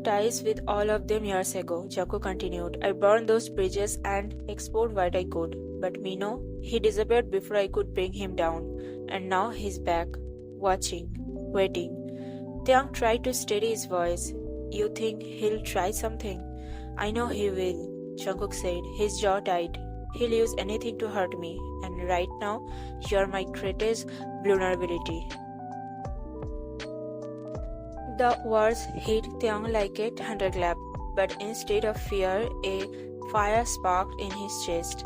cut ties with all of them years ago, Jungkook continued. I burned those bridges and explored what I could. But Minho, he disappeared before I could bring him down. And now he's back, watching, waiting. Taehyung tried to steady his voice. You think he'll try something? I know he will, Jungkook said, his jaw tight. He'll use anything to hurt me, and right now, you're my greatest vulnerability. The words hit Taehyung like a thunderclap, but instead of fear, a fire sparked in his chest.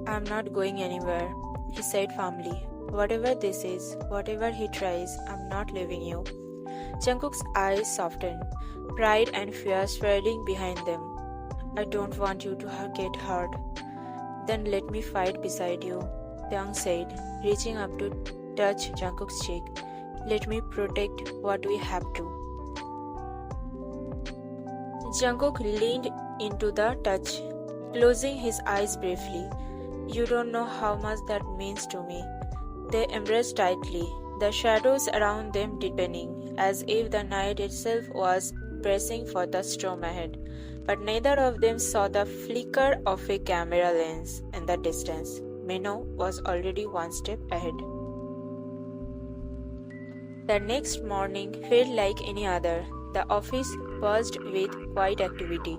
I'm not going anywhere, he said firmly. Whatever this is, whatever he tries, I'm not leaving you. Jungkook's eyes softened, pride and fear swirling behind them. I don't want you to get hurt. Then let me fight beside you, Taehyung said, reaching up to touch Jungkook's cheek. Let me protect what we have to. Jungkook leaned into the touch, closing his eyes briefly. You don't know how much that means to me. They embraced tightly, the shadows around them deepening, as if the night itself was bracing for the storm ahead. But neither of them saw the flicker of a camera lens in the distance. Minho was already one step ahead. The next morning felt like any other. The office buzzed with quiet activity.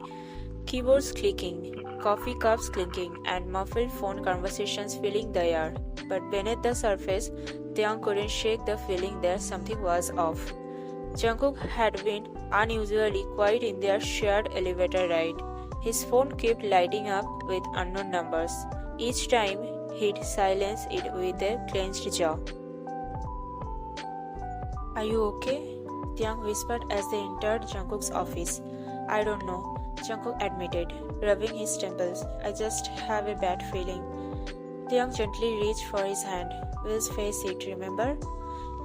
Keyboards clicking, coffee cups clinking, and muffled phone conversations filling the air. But beneath the surface, Taehyung couldn't shake the feeling that something was off. Jungkook had been unusually quiet in their shared elevator ride. His phone kept lighting up with unknown numbers. Each time, he'd silence it with a clenched jaw. Are you okay? Taehyung whispered as they entered Jungkook's office. I don't know, Jungkook admitted, rubbing his temples. I just have a bad feeling. Taehyung gently reached for his hand. We'll face it, remember?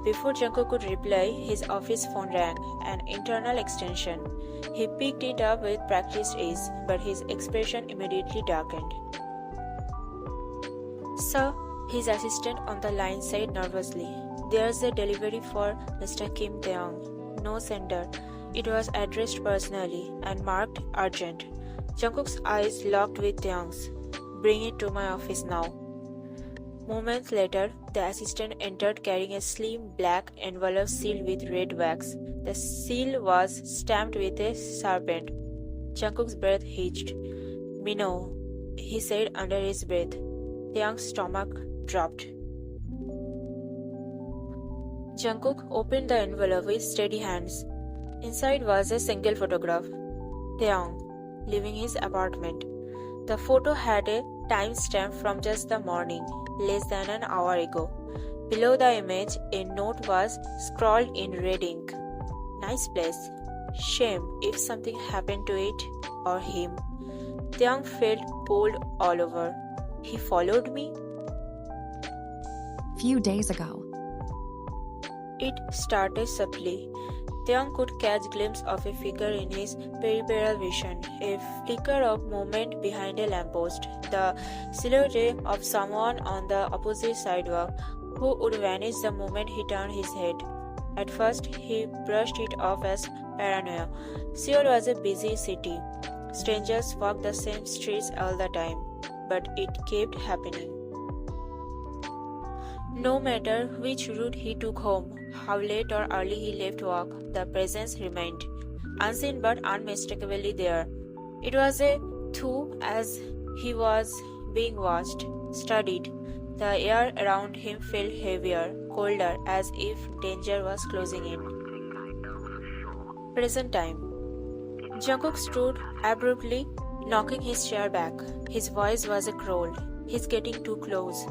Before Jungkook could reply, his office phone rang, an internal extension. He picked it up with practiced ease, but his expression immediately darkened. Sir, his assistant on the line said nervously. There's a delivery for Mr. Kim Taehyung. No sender. It was addressed personally and marked urgent. Jungkook's eyes locked with Taehyung's. Bring it to my office now. Moments later, the assistant entered carrying a slim black envelope sealed with red wax. The seal was stamped with a serpent. Jungkook's breath hitched. Minho, he said under his breath. Taehyung's stomach dropped. Jungkook opened the envelope with steady hands. Inside was a single photograph. Taehyung, leaving his apartment. The photo had a timestamp from just the morning, less than an hour ago. Below the image, a note was scrawled in red ink. Nice place. Shame if something happened to it or him. Taehyung felt cold all over. He followed me? Few days ago. It started subtly. Taehyung could catch a glimpse of a figure in his peripheral vision, a flicker of movement behind a lamppost, the silhouette of someone on the opposite sidewalk who would vanish the moment he turned his head. At first, he brushed it off as paranoia. Seoul was a busy city. Strangers walked the same streets all the time, but it kept happening. No matter which route he took home, how late or early he left work, the presence remained, unseen but unmistakably there. It was a too as he was being watched, studied. The air around him felt heavier, colder, as if danger was closing in. Present time. Jungkook stood abruptly, knocking his chair back. His voice was a growl. He's getting too close.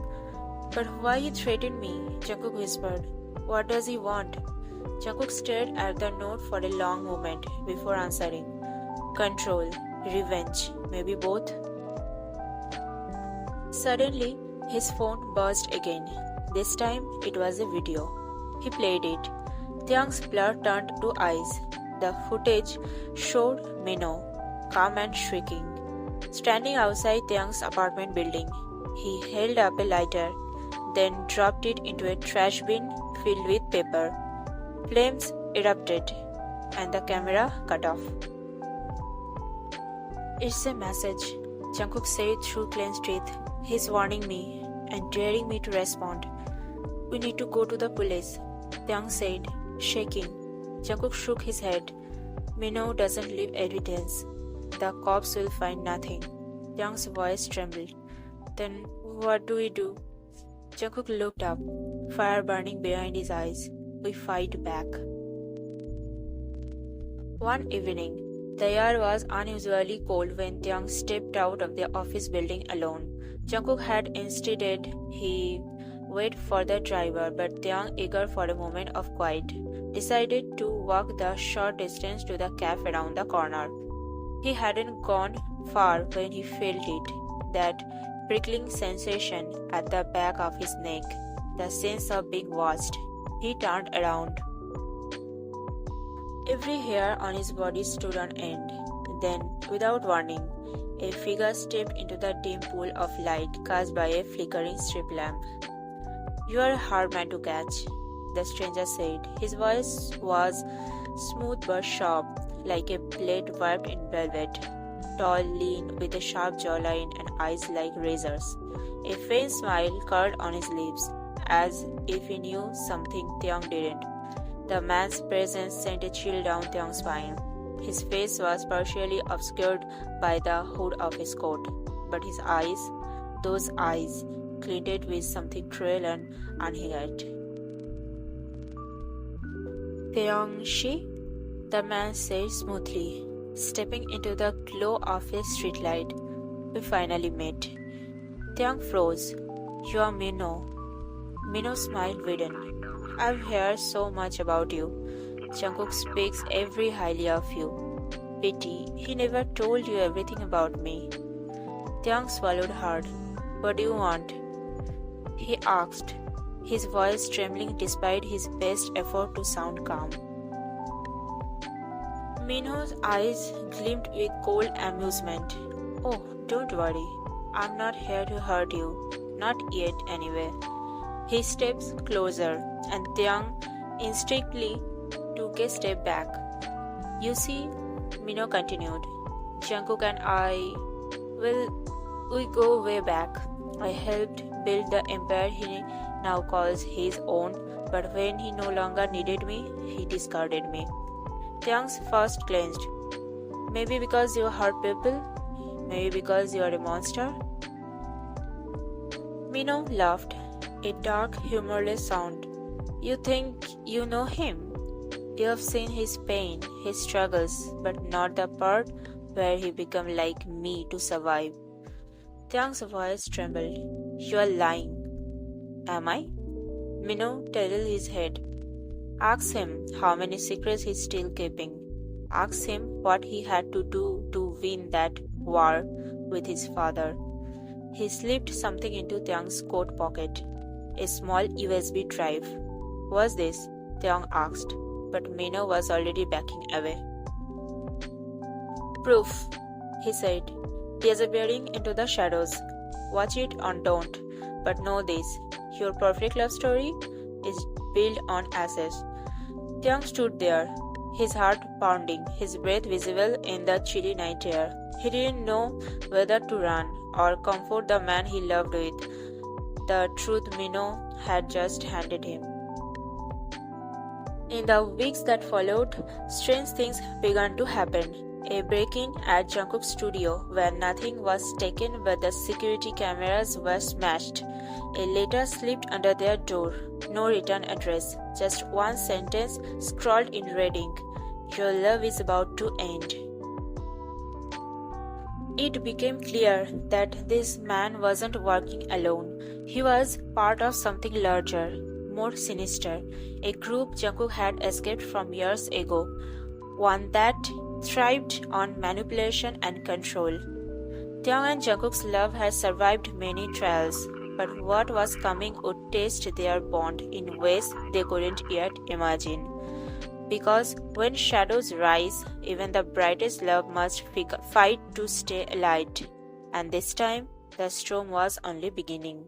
But why he threatened me? Jungkook whispered. What does he want? Jungkook stared at the note for a long moment before answering. Control, revenge, maybe both. Suddenly, his phone buzzed again. This time, it was a video. He played it. Taehyung's blur turned to eyes. The footage showed Minho, calm and shrieking, standing outside Taehyung's apartment building. He held up a lighter, then dropped it into a trash bin filled with paper. Flames erupted, and the camera cut off. It's a message, Jungkook said through clenched teeth. He's warning me and daring me to respond. We need to go to the police, Taehyung said, shaking. Jungkook shook his head. Minho doesn't leave evidence. The cops will find nothing. Taehyung's voice trembled. Then what do we do? Jungkook looked up, fire burning behind his eyes. We fight back. One evening, the air was unusually cold when Taehyung stepped out of the office building alone. Jungkook had insisted he wait for the driver, but Taehyung, eager for a moment of quiet, decided to walk the short distance to the cafe around the corner. He hadn't gone far when he felt it, that prickling sensation at the back of his neck, the sense of being watched. He turned around. Every hair on his body stood on end. Then, without warning, a figure stepped into the dim pool of light cast by a flickering strip lamp. "You are a hard man to catch," the stranger said. His voice was smooth but sharp, like a blade wrapped in velvet. Tall, lean, with a sharp jawline and eyes like razors. A faint smile curled on his lips, as if he knew something Taehyung didn't. The man's presence sent a chill down Taehyung's spine. His face was partially obscured by the hood of his coat, but his eyes, those eyes, glinted with something cruel and unhinged. "Taehyung, she?" the man said smoothly, stepping into the glow of a streetlight. "We finally met." Taehyung froze. "You are Minho." Minho smiled widened. "I've heard so much about you. Jungkook speaks every highly of you. Pity, he never told you everything about me." Taehyung swallowed hard. "What do you want?" he asked, his voice trembling despite his best effort to sound calm. Minho's eyes gleamed with cold amusement. "Oh, don't worry. I'm not here to hurt you. Not yet, anyway." He stepped closer, and Taehyung instinctively took a step back. "You see," Minho continued, "Jungkook and I, well, we go way back. I helped build the empire he now calls his own, but when he no longer needed me, he discarded me." Taehyung's fist clenched. "Maybe because you hurt people? Maybe because you are a monster?" Minho laughed, a dark, humorless sound. "You think you know him? You have seen his pain, his struggles, but not the part where he became like me to survive." Taehyung's voice trembled. "You are lying." "Am I?" Minho tilted his head. "Ask him how many secrets he's still keeping. Ask him what he had to do to win that war with his father." He slipped something into Taehyung's coat pocket. A small USB drive. "What's this?" Taehyung asked, but Minho was already backing away. "Proof," he said, disappearing into the shadows. "Watch it or don't, but know this, your perfect love story is built on assets." Taehyung stood there, his heart pounding, his breath visible in the chilly night air. He didn't know whether to run or comfort the man he loved with the truth Minho had just handed him. In the weeks that followed, strange things began to happen. A break-in at Jungkook's studio where nothing was taken but the security cameras were smashed. A letter slipped under their door. No return address, just one sentence scrawled in red ink. "Your love is about to end." It became clear that this man wasn't working alone. He was part of something larger, more sinister, a group Jungkook had escaped from years ago, one that thrived on manipulation and control. Taehyung and Jungkook's love had survived many trials, but what was coming would test their bond in ways they couldn't yet imagine. Because when shadows rise, even the brightest love must fight to stay alight, and this time the storm was only beginning.